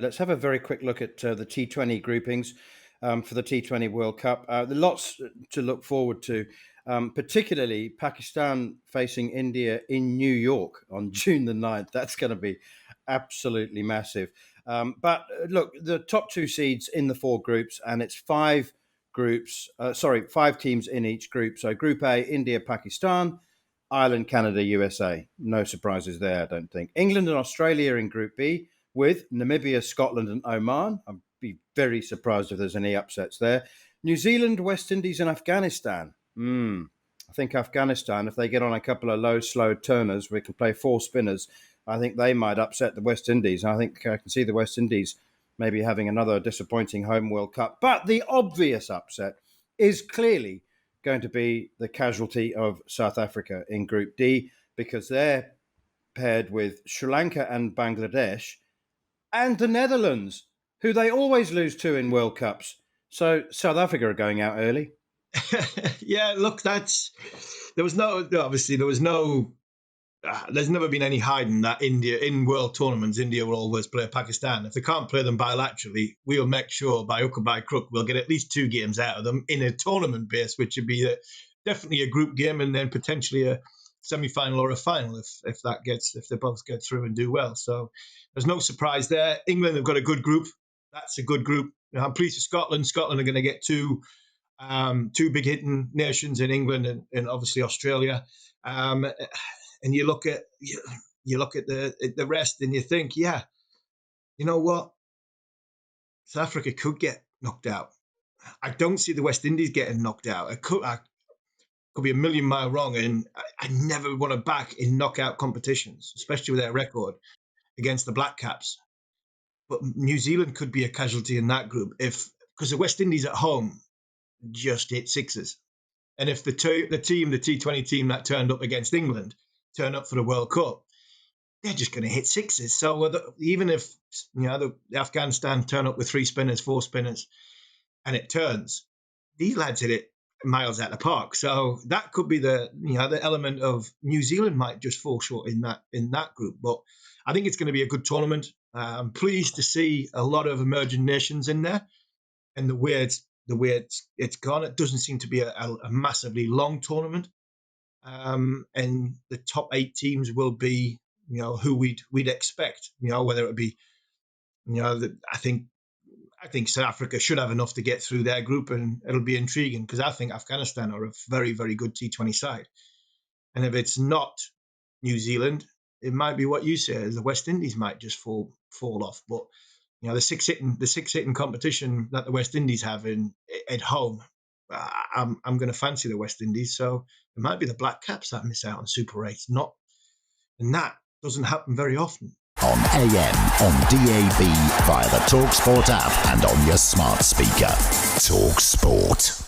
Let's have a very quick look at the T20 groupings for the T20 World Cup. There are lots to look forward to, particularly Pakistan facing India in New York on June the 9th. That's going to be absolutely massive. But look, the top two seeds in the four groups, and it's five teams in each group. So Group A, India, Pakistan, Ireland, Canada, USA. No surprises there, I don't think. England and Australia in Group B, with Namibia, Scotland, and Oman. I'd be very surprised if there's any upsets there. New Zealand, West Indies, and Afghanistan. I think Afghanistan, if they get on a couple of low, slow turners, we can play four spinners. I think they might upset the West Indies. I think I can see the West Indies maybe having another disappointing home World Cup. But the obvious upset is clearly going to be the casualty of South Africa in Group D, because they're paired with Sri Lanka and Bangladesh, and the Netherlands, who they always lose to in World Cups. So South Africa are going out early. Yeah, look, there's never been any hiding that India, in world tournaments, India will always play Pakistan. If they can't play them bilaterally, we'll make sure by hook or by crook we'll get at least two games out of them in a tournament base, which would be definitely a group game and then potentially a semi-final or a final if they both get through and do well. So there's no surprise there. England have got a good group. That's a good group. I'm pleased for Scotland. Scotland are going to get two big hitting nations in England and obviously Australia. And you look at the rest and you think, yeah, you know what? South Africa could get knocked out. I don't see the West Indies getting knocked out. I could be a million mile wrong, and I never want to back in knockout competitions, especially with their record against the Black Caps. But New Zealand could be a casualty in that group because the West Indies at home just hit sixes. And if the T20 team that turned up against England turn up for the World Cup, they're just going to hit sixes. So even if the Afghanistan turn up with three spinners, four spinners, and it turns, these lads hit it miles out of the park. So that could be the element of New Zealand might just fall short in that group. But I think it's going to be a good tournament. I'm pleased to see a lot of emerging nations in there, and the way it's gone, it doesn't seem to be a massively long tournament. And the top 8 teams will be, who we'd expect, whether it be, I think South Africa should have enough to get through their group, and it'll be intriguing because I think Afghanistan are a very, very good T20 side. And if it's not New Zealand, it might be what you say, the West Indies might just fall off. But the six hitting competition that the West Indies have at home, I'm going to fancy the West Indies. So it might be the Black Caps that miss out on Super 8. And that doesn't happen very often. On AM, on DAB, via the talkSPORT app and on your smart speaker. talkSPORT.